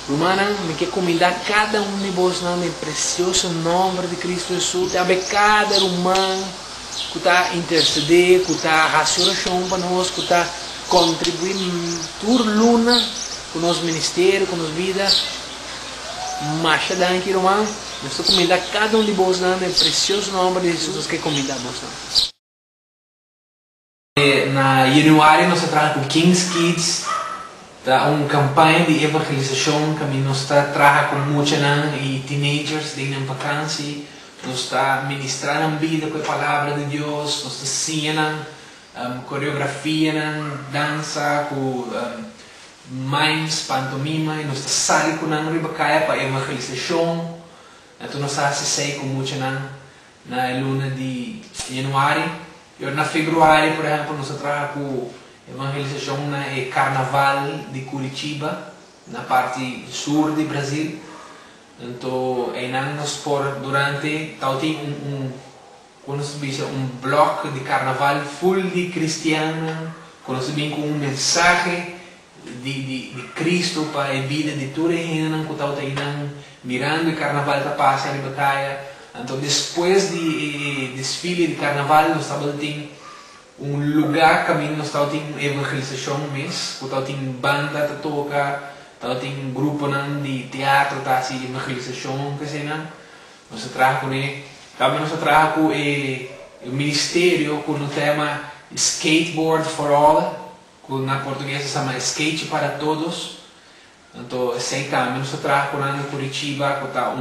Romana, me quer convidar cada de vós no precioso nome de Cristo Jesus. Também cada romano que está interceder, que está raciocinação para nós, que está contribuindo por luna com o nosso ministério, com a nossa vida. Mas aqui, romano, eu estou convidando cada de vós no precioso nome de Jesus que convidar vós. Na januário nós trabalhamos com King's Kids. Tá uma campanha de evangelização que nós está trabalhando com muitos e teenagers de vacância, nós está ministrando a vida com a palavra de Deus, nós está ensinando coreografia, dança, com mimes, pantomima, e nós está saindo com a ribacaia para evangelização. Então nós está assistindo com muitos na luna de januário. E na fevereiro, por exemplo, nós está trabalhando com evangelização na Carnaval de Curitiba, na parte sul do Brasil. Então, aí nós por durante tal tem um bloco de carnaval full de cristiano, quando se vem com mensagem de Cristo para a vida de toda a gente, que tal tem mirando o carnaval da paz e a batalha. Então, depois de desfile de carnaval, nós estamos lugar que nós estamos evangelização mesmo, que tem banda que toca, tem grupo de teatro que está evangelização, que sei nós trabalhamos com ele. Também nós trabalhamos com o ministério com o tema Skateboard for All, que na português se chama Skate para Todos. Então, assim também nós trabalhamos com Curitiba, que está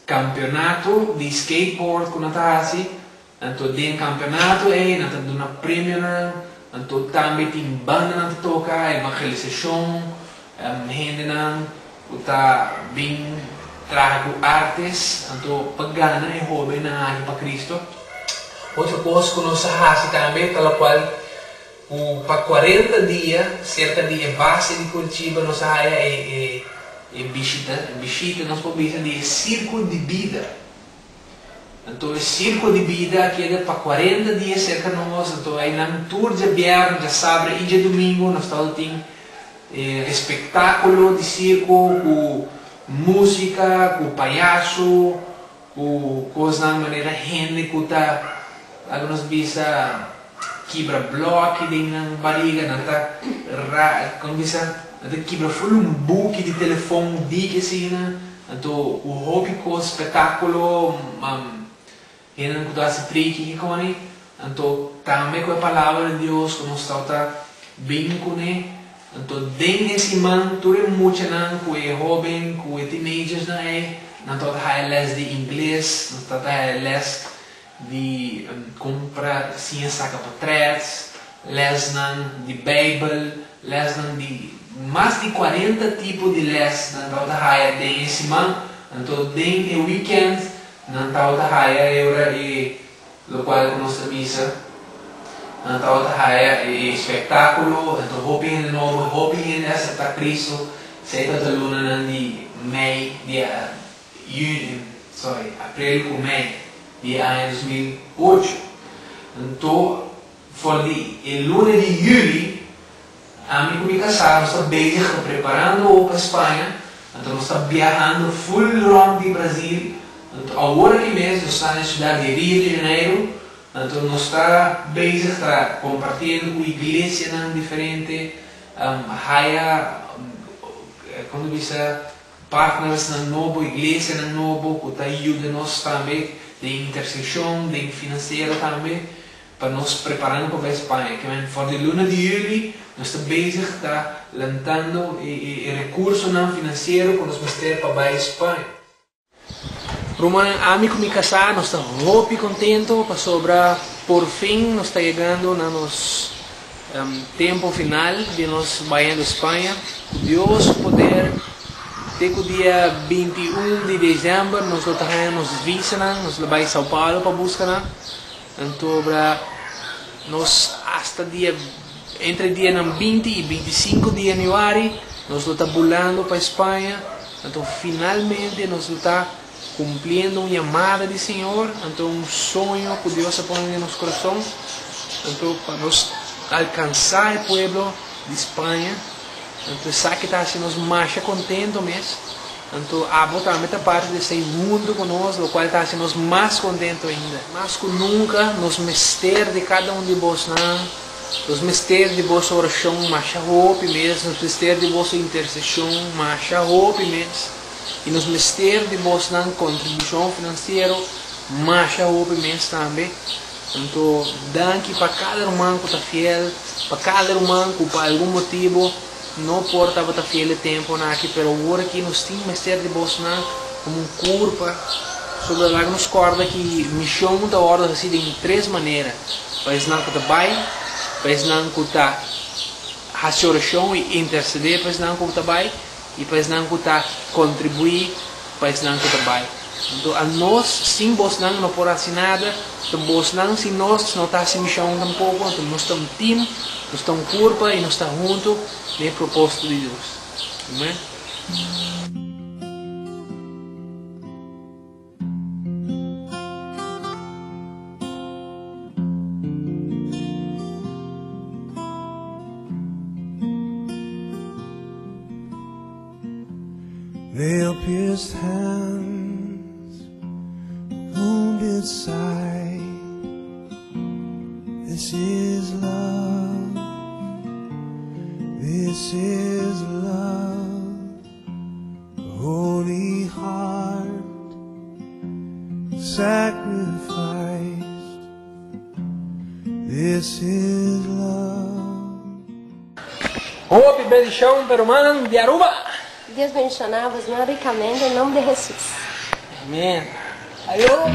campeonato de skateboard que nós está assim. Então, dentro do campeonato, nós temos um prêmio, então também tem banda que toca, evangelização, gente que está bem trago artes, então pagana e hobby na área para Cristo. Outra coisa que nós fazemos também, tal qual, para 40 dias, cerca de base de Curitiba, nós fazemos visita, nós podemos de círculo de vida. Então, o círculo de vida que é para 40 dias cerca de nós. Então, aí na tour de viernes, de sábado e de domingo, nós temos espetáculo de circo, com música, com palhaço, com coisas de maneira gente que está, algumas vezes, quebra bloco na barriga, como diz, quebra full book de telefone, de assim, então, o hobby com o espetáculo, gente que está se trique com ele, então também com a palavra de Deus que nós estamos bem com ele, então dentro desse man tudo é muito com o jovem, com os teenagers não é, nós estamos a les de inglês, nós estamos a les de comprar ciência para trás, les de Bíblia, les de mais de 40 tipos de les nós estamos a desse man, então dentro do weekend nang tao tahaya ora lo qual nós misa nang tao tahaya espetáculo então hoping de novo hoping essa para Cristo sei toda luna de May dia abril com May de ano 2008 então for de luna de julho a mim comigo casar nós estamos preparando para Espanha então nós estamos viajando full round de Brasil. Agora que mesmo está na cidade de Rio de Janeiro, então nós está bem compartilhando com igrejas diferentes, quando diz partners na nova igreja na novo que está ajudando nós também de intercessão, de financeiro também, para nós preparando para a Espanha. Que for de luna de julho nós está bem está lançando recursos financeiros que nós vamos ter para a Espanha. Romano, amigo me casar, nós estamos muito contentos para sobrar, por fim, nós está chegando no nosso tempo final de nós banhando a Espanha. Deus poder, até o dia 21 de dezembro, nós nos visa, nós vamos a São Paulo para buscar. Então, nós hasta entre dia 20 e 25 de janeiro, nós estamos pulando para a Espanha. Então, finalmente, nós estamos cumprindo uma chamada do Senhor, então um sonho que Deus põe em nosso coração, então para nós alcançar o povo de Espanha, Então, sabe que está assim, nos mais contentos mesmo. Então, a botar a parte de ser junto conosco, o qual está assim, nos mais contentos ainda. Mais que nunca, nos mistérios de cada um de vós, nos mistérios de vossa oração, mais roupa mesmo, nos mistérios de vossa intercessão, mais roupa mesmo. E nos mistérios de vossa contribuição financeira, mais roupa mesmo também. Então, danke para cada irmão que está fiel, para cada irmão que por algum motivo não pode estar fiel de tempo aqui, mas agora que nós temos mistério de vós como um corpo, sobre lá que nos corda que missão da ordem assim de 3 maneiras. Para não que está bem, para não que está a oração e interceder, para não que está bem, e para não que está contribuir, para não que está bem. Então, a nós, sem vós não pode assim nada, então vós não, sem nós, não está assim missão tampouco, então nós estamos time, nós estamos corpo e nós estamos juntos no propósito de Deus. Amém? Nail-pierced hands, wounded side. This is love. This is love. Holy heart sacrificed. This is love. Hope, bendição, hermano de Aruba. Deus bendicionar-vos ricamente em nome de Jesus. Amém. Adiós.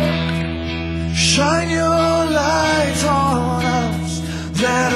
Shine your light on us that